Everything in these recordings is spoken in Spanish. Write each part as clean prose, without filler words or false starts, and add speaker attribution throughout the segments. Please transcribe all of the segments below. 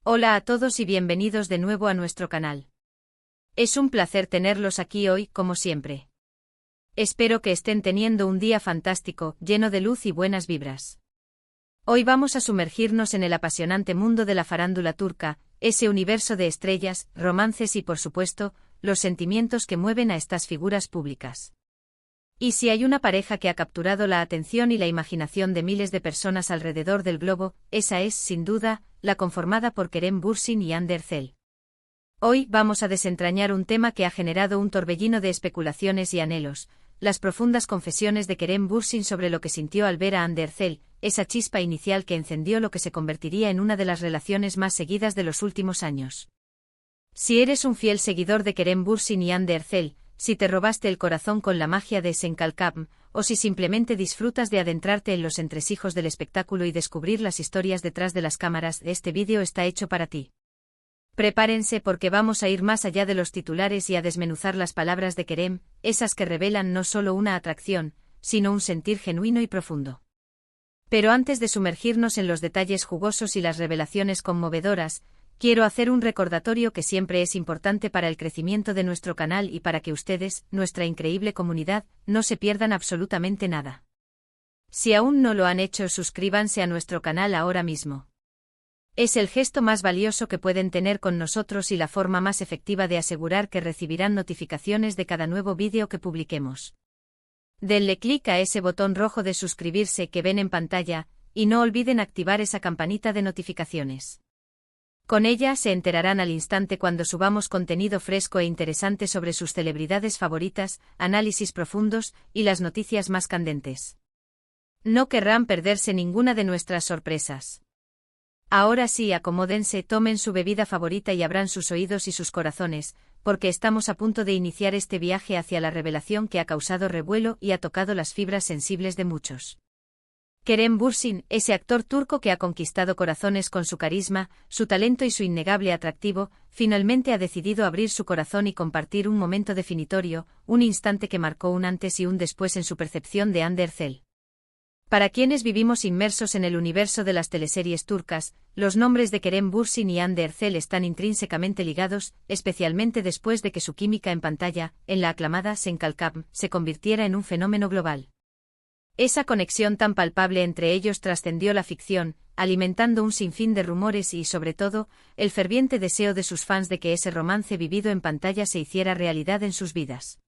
Speaker 1: Hola a todos y bienvenidos de nuevo a nuestro canal. Es un placer tenerlos aquí hoy, como siempre. Espero que estén teniendo un día fantástico, lleno de luz y buenas vibras. Hoy vamos a sumergirnos en el apasionante mundo de la farándula turca, ese universo de estrellas, romances y, por supuesto, los sentimientos que mueven a estas figuras públicas. Y si hay una pareja que ha capturado la atención y la imaginación de miles de personas alrededor del globo, esa es, sin duda, la conformada por Kerem Bürsin y Hande Erçel. Hoy vamos a desentrañar un tema que ha generado un torbellino de especulaciones y anhelos, las profundas confesiones de Kerem Bürsin sobre lo que sintió al ver a Hande Erçel, esa chispa inicial que encendió lo que se convertiría en una de las relaciones más seguidas de los últimos años. Si eres un fiel seguidor de Kerem Bürsin y Hande Erçel, si te robaste el corazón con la magia de Senkalkam, o si simplemente disfrutas de adentrarte en los entresijos del espectáculo y descubrir las historias detrás de las cámaras, este vídeo está hecho para ti. Prepárense porque vamos a ir más allá de los titulares y a desmenuzar las palabras de Kerem, esas que revelan no solo una atracción, sino un sentir genuino y profundo. Pero antes de sumergirnos en los detalles jugosos y las revelaciones conmovedoras, quiero hacer un recordatorio que siempre es importante para el crecimiento de nuestro canal y para que ustedes, nuestra increíble comunidad, no se pierdan absolutamente nada. Si aún no lo han hecho, suscríbanse a nuestro canal ahora mismo. Es el gesto más valioso que pueden tener con nosotros y la forma más efectiva de asegurar que recibirán notificaciones de cada nuevo vídeo que publiquemos. Denle clic a ese botón rojo de suscribirse que ven en pantalla, y no olviden activar esa campanita de notificaciones. Con ella se enterarán al instante cuando subamos contenido fresco e interesante sobre sus celebridades favoritas, análisis profundos y las noticias más candentes. No querrán perderse ninguna de nuestras sorpresas. Ahora sí, acomódense, tomen su bebida favorita y abran sus oídos y sus corazones, porque estamos a punto de iniciar este viaje hacia la revelación que ha causado revuelo y ha tocado las fibras sensibles de muchos. Kerem Bürsin, ese actor turco que ha conquistado corazones con su carisma, su talento y su innegable atractivo, finalmente ha decidido abrir su corazón y compartir un momento definitorio, un instante que marcó un antes y un después en su percepción de Hande Erçel. Para quienes vivimos inmersos en el universo de las teleseries turcas, los nombres de Kerem Bürsin y Hande Erçel están intrínsecamente ligados, especialmente después de que su química en pantalla, en la aclamada Senkalkam, se convirtiera en un fenómeno global. Esa conexión tan palpable entre ellos trascendió la ficción, alimentando un sinfín de rumores y, sobre todo, el ferviente deseo de sus fans de que ese romance vivido en pantalla se hiciera realidad en sus vidas.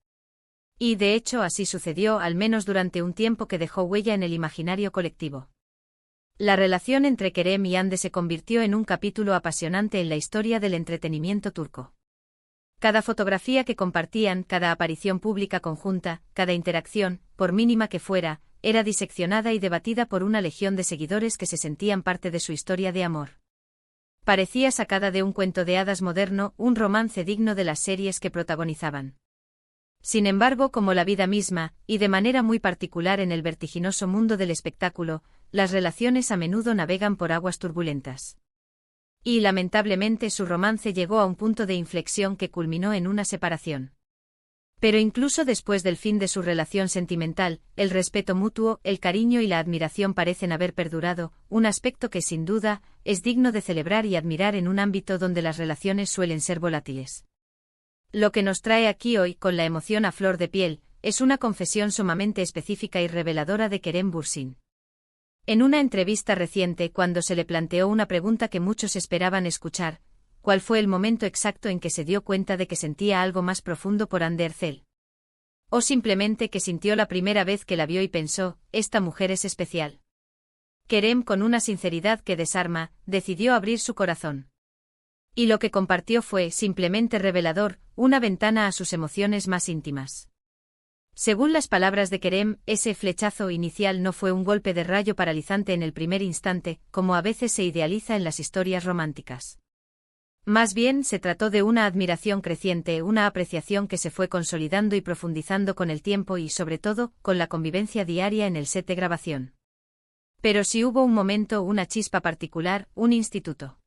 Speaker 1: Y de hecho así sucedió, al menos durante un tiempo que dejó huella en el imaginario colectivo. La relación entre Kerem y Hande se convirtió en un capítulo apasionante en la historia del entretenimiento turco. Cada fotografía que compartían, cada aparición pública conjunta, cada interacción, por mínima que fuera, era diseccionada y debatida por una legión de seguidores que se sentían parte de su historia de amor. Parecía sacada de un cuento de hadas moderno, un romance digno de las series que protagonizaban. Sin embargo, como la vida misma, y de manera muy particular en el vertiginoso mundo del espectáculo, las relaciones a menudo navegan por aguas turbulentas. Y lamentablemente su romance llegó a un punto de inflexión que culminó en una separación. Pero incluso después del fin de su relación sentimental, el respeto mutuo, el cariño y la admiración parecen haber perdurado, un aspecto que sin duda es digno de celebrar y admirar en un ámbito donde las relaciones suelen ser volátiles. Lo que nos trae aquí hoy, con la emoción a flor de piel, es una confesión sumamente específica y reveladora de Kerem Bürsin. En una entrevista reciente, cuando se le planteó una pregunta que muchos esperaban escuchar, ¿cuál fue el momento exacto en que se dio cuenta de que sentía algo más profundo por Hande Erçel? ¿O simplemente que sintió la primera vez que la vio y pensó, esta mujer es especial? Kerem, con una sinceridad que desarma, decidió abrir su corazón. Y lo que compartió fue simplemente revelador, una ventana a sus emociones más íntimas. Según las palabras de Kerem, ese flechazo inicial no fue un golpe de rayo paralizante en el primer instante, como a veces se idealiza en las historias románticas. Más bien se trató de una admiración creciente, una apreciación que se fue consolidando y profundizando con el tiempo y, sobre todo, con la convivencia diaria en el set de grabación. Pero sí hubo un momento, una chispa particular, un instituto.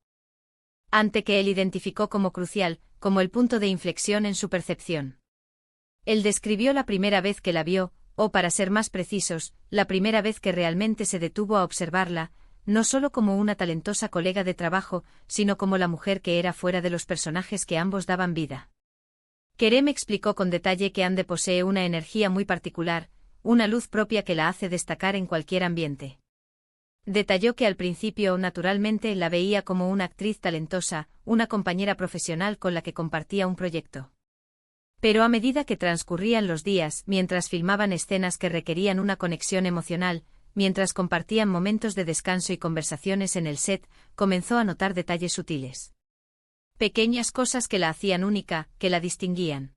Speaker 1: Ante que él identificó como crucial, como el punto de inflexión en su percepción. Él describió la primera vez que la vio, o para ser más precisos, la primera vez que realmente se detuvo a observarla, no solo como una talentosa colega de trabajo, sino como la mujer que era fuera de los personajes que ambos daban vida. Kerem explicó con detalle que Ande posee una energía muy particular, una luz propia que la hace destacar en cualquier ambiente. Detalló que al principio naturalmente la veía como una actriz talentosa, una compañera profesional con la que compartía un proyecto. Pero a medida que transcurrían los días, mientras filmaban escenas que requerían una conexión emocional, mientras compartían momentos de descanso y conversaciones en el set, comenzó a notar detalles sutiles. Pequeñas cosas que la hacían única, que la distinguían.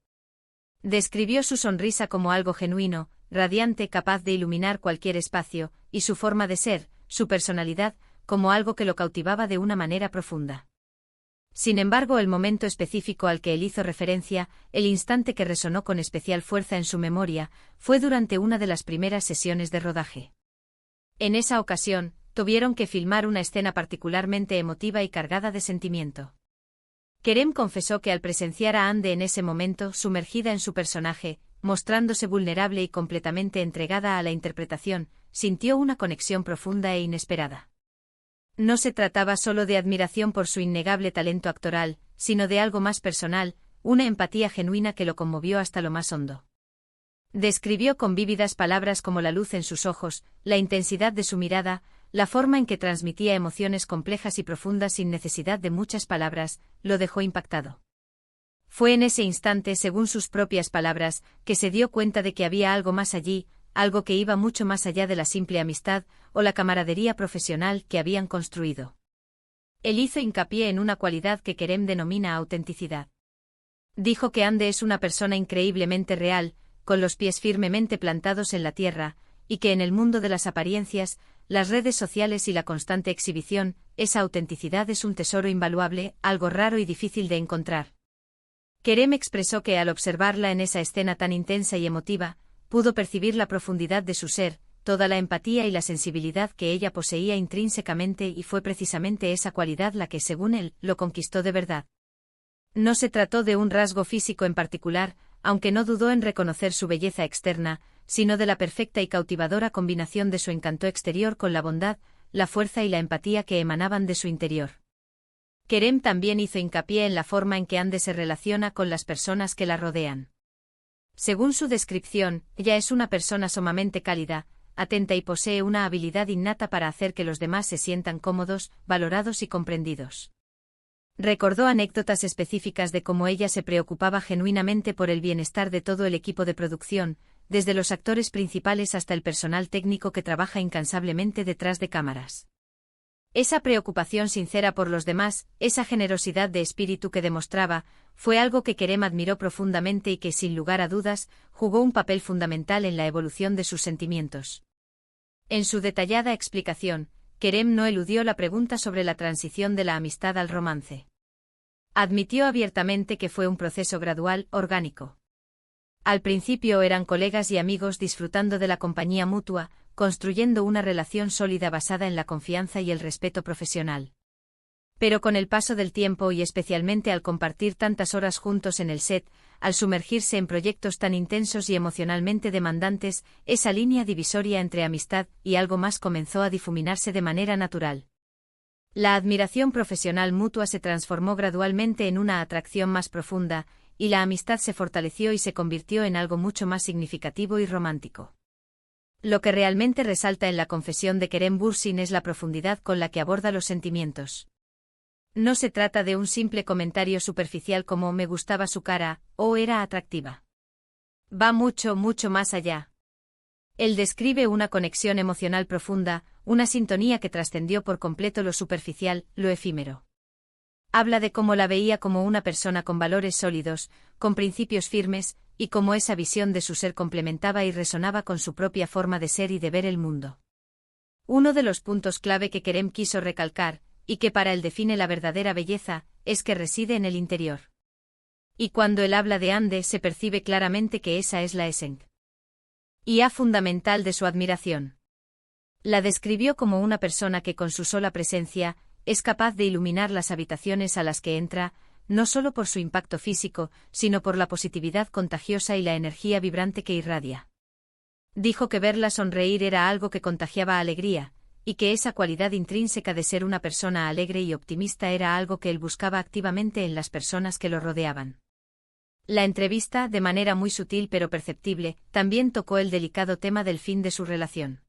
Speaker 1: Describió su sonrisa como algo genuino, radiante, capaz de iluminar cualquier espacio, y su forma de ser, su personalidad, como algo que lo cautivaba de una manera profunda. Sin embargo, el momento específico al que él hizo referencia, el instante que resonó con especial fuerza en su memoria, fue durante una de las primeras sesiones de rodaje. En esa ocasión, tuvieron que filmar una escena particularmente emotiva y cargada de sentimiento. Kerem confesó que al presenciar a Ande en ese momento sumergida en su personaje, mostrándose vulnerable y completamente entregada a la interpretación, sintió una conexión profunda e inesperada. No se trataba solo de admiración por su innegable talento actoral, sino de algo más personal, una empatía genuina que lo conmovió hasta lo más hondo. Describió con vívidas palabras como la luz en sus ojos, la intensidad de su mirada, la forma en que transmitía emociones complejas y profundas sin necesidad de muchas palabras, lo dejó impactado. Fue en ese instante, según sus propias palabras, que se dio cuenta de que había algo más allí, algo que iba mucho más allá de la simple amistad o la camaradería profesional que habían construido. Él hizo hincapié en una cualidad que Kerem denomina autenticidad. Dijo que Ande es una persona increíblemente real, con los pies firmemente plantados en la tierra, y que en el mundo de las apariencias, las redes sociales y la constante exhibición, esa autenticidad es un tesoro invaluable, algo raro y difícil de encontrar. Kerem expresó que al observarla en esa escena tan intensa y emotiva, pudo percibir la profundidad de su ser, toda la empatía y la sensibilidad que ella poseía intrínsecamente, y fue precisamente esa cualidad la que, según él, lo conquistó de verdad. No se trató de un rasgo físico en particular, aunque no dudó en reconocer su belleza externa, sino de la perfecta y cautivadora combinación de su encanto exterior con la bondad, la fuerza y la empatía que emanaban de su interior. Kerem también hizo hincapié en la forma en que Ande se relaciona con las personas que la rodean. Según su descripción, ella es una persona sumamente cálida, atenta y posee una habilidad innata para hacer que los demás se sientan cómodos, valorados y comprendidos. Recordó anécdotas específicas de cómo ella se preocupaba genuinamente por el bienestar de todo el equipo de producción, desde los actores principales hasta el personal técnico que trabaja incansablemente detrás de cámaras. Esa preocupación sincera por los demás, esa generosidad de espíritu que demostraba, fue algo que Kerem admiró profundamente y que, sin lugar a dudas, jugó un papel fundamental en la evolución de sus sentimientos. En su detallada explicación, Kerem no eludió la pregunta sobre la transición de la amistad al romance. Admitió abiertamente que fue un proceso gradual, orgánico. Al principio eran colegas y amigos disfrutando de la compañía mutua, construyendo una relación sólida basada en la confianza y el respeto profesional. Pero con el paso del tiempo y especialmente al compartir tantas horas juntos en el set, al sumergirse en proyectos tan intensos y emocionalmente demandantes, esa línea divisoria entre amistad y algo más comenzó a difuminarse de manera natural. La admiración profesional mutua se transformó gradualmente en una atracción más profunda, y la amistad se fortaleció y se convirtió en algo mucho más significativo y romántico. Lo que realmente resalta en la confesión de Kerem Bürsin es la profundidad con la que aborda los sentimientos. No se trata de un simple comentario superficial como «me gustaba su cara» o «era atractiva». Va mucho, mucho más allá. Él describe una conexión emocional profunda, una sintonía que trascendió por completo lo superficial, lo efímero. Habla de cómo la veía como una persona con valores sólidos, con principios firmes, y cómo esa visión de su ser complementaba y resonaba con su propia forma de ser y de ver el mundo. Uno de los puntos clave que Kerem quiso recalcar, y que para él define la verdadera belleza, es que reside en el interior. Y cuando él habla de Ande se percibe claramente que esa es la esencia fundamental de su admiración. La describió como una persona que con su sola presencia, es capaz de iluminar las habitaciones a las que entra, no solo por su impacto físico, sino por la positividad contagiosa y la energía vibrante que irradia. Dijo que verla sonreír era algo que contagiaba alegría, y que esa cualidad intrínseca de ser una persona alegre y optimista era algo que él buscaba activamente en las personas que lo rodeaban. La entrevista, de manera muy sutil pero perceptible, también tocó el delicado tema del fin de su relación.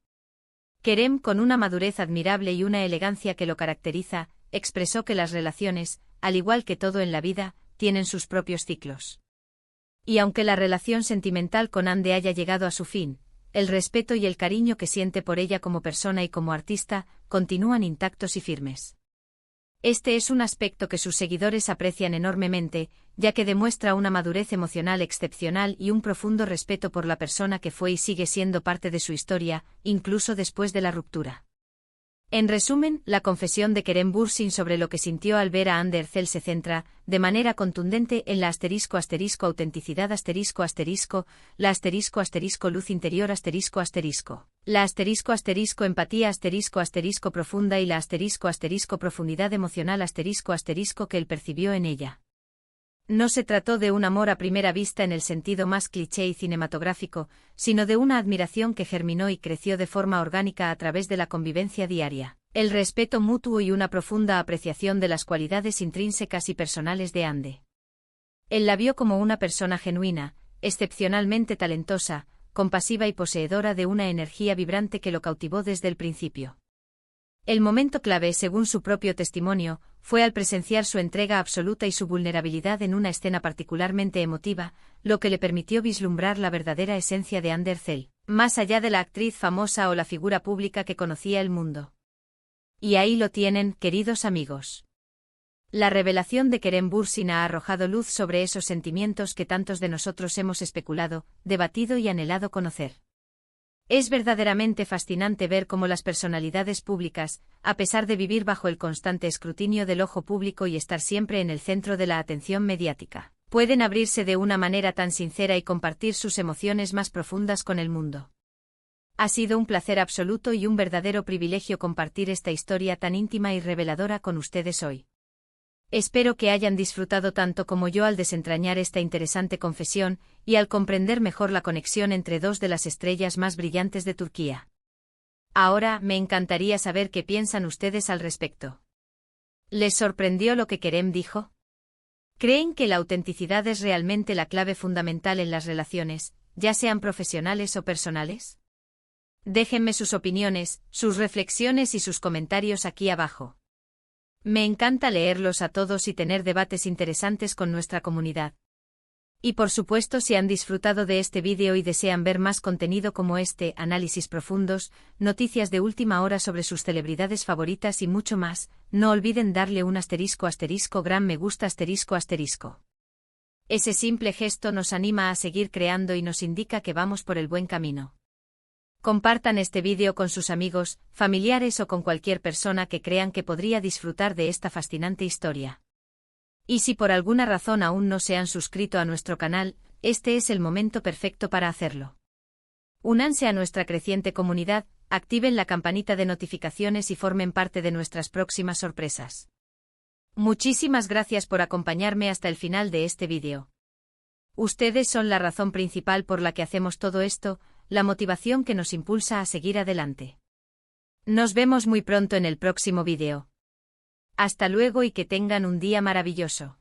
Speaker 1: Kerem, con una madurez admirable y una elegancia que lo caracteriza, expresó que las relaciones, al igual que todo en la vida, tienen sus propios ciclos. Y aunque la relación sentimental con Ande haya llegado a su fin, el respeto y el cariño que siente por ella como persona y como artista, continúan intactos y firmes. Este es un aspecto que sus seguidores aprecian enormemente, ya que demuestra una madurez emocional excepcional y un profundo respeto por la persona que fue y sigue siendo parte de su historia, incluso después de la ruptura. En resumen, la confesión de Kerem Bürsin sobre lo que sintió al ver a Hande Erçel se centra, de manera contundente, en la **autenticidad **, la **luz interior **, la **empatía **profunda y la **profundidad emocional **, que él percibió en ella. No se trató de un amor a primera vista en el sentido más cliché y cinematográfico, sino de una admiración que germinó y creció de forma orgánica a través de la convivencia diaria, el respeto mutuo y una profunda apreciación de las cualidades intrínsecas y personales de Hande. Él la vio como una persona genuina, excepcionalmente talentosa, compasiva y poseedora de una energía vibrante que lo cautivó desde el principio. El momento clave, según su propio testimonio, fue al presenciar su entrega absoluta y su vulnerabilidad en una escena particularmente emotiva, lo que le permitió vislumbrar la verdadera esencia de Hande Erçel, más allá de la actriz famosa o la figura pública que conocía el mundo. Y ahí lo tienen, queridos amigos. La revelación de Kerem Bürsin ha arrojado luz sobre esos sentimientos que tantos de nosotros hemos especulado, debatido y anhelado conocer. Es verdaderamente fascinante ver cómo las personalidades públicas, a pesar de vivir bajo el constante escrutinio del ojo público y estar siempre en el centro de la atención mediática, pueden abrirse de una manera tan sincera y compartir sus emociones más profundas con el mundo. Ha sido un placer absoluto y un verdadero privilegio compartir esta historia tan íntima y reveladora con ustedes hoy. Espero que hayan disfrutado tanto como yo al desentrañar esta interesante confesión y al comprender mejor la conexión entre dos de las estrellas más brillantes de Turquía. Ahora, me encantaría saber qué piensan ustedes al respecto. ¿Les sorprendió lo que Kerem dijo? ¿Creen que la autenticidad es realmente la clave fundamental en las relaciones, ya sean profesionales o personales? Déjenme sus opiniones, sus reflexiones y sus comentarios aquí abajo. Me encanta leerlos a todos y tener debates interesantes con nuestra comunidad. Y por supuesto, si han disfrutado de este vídeo y desean ver más contenido como este, análisis profundos, noticias de última hora sobre sus celebridades favoritas y mucho más, no olviden darle un gran me gusta Ese simple gesto nos anima a seguir creando y nos indica que vamos por el buen camino. Compartan este vídeo con sus amigos, familiares o con cualquier persona que crean que podría disfrutar de esta fascinante historia. Y si por alguna razón aún no se han suscrito a nuestro canal, este es el momento perfecto para hacerlo. Únanse a nuestra creciente comunidad, activen la campanita de notificaciones y formen parte de nuestras próximas sorpresas. Muchísimas gracias por acompañarme hasta el final de este vídeo. Ustedes son la razón principal por la que hacemos todo esto, la motivación que nos impulsa a seguir adelante. Nos vemos muy pronto en el próximo vídeo. Hasta luego y que tengan un día maravilloso.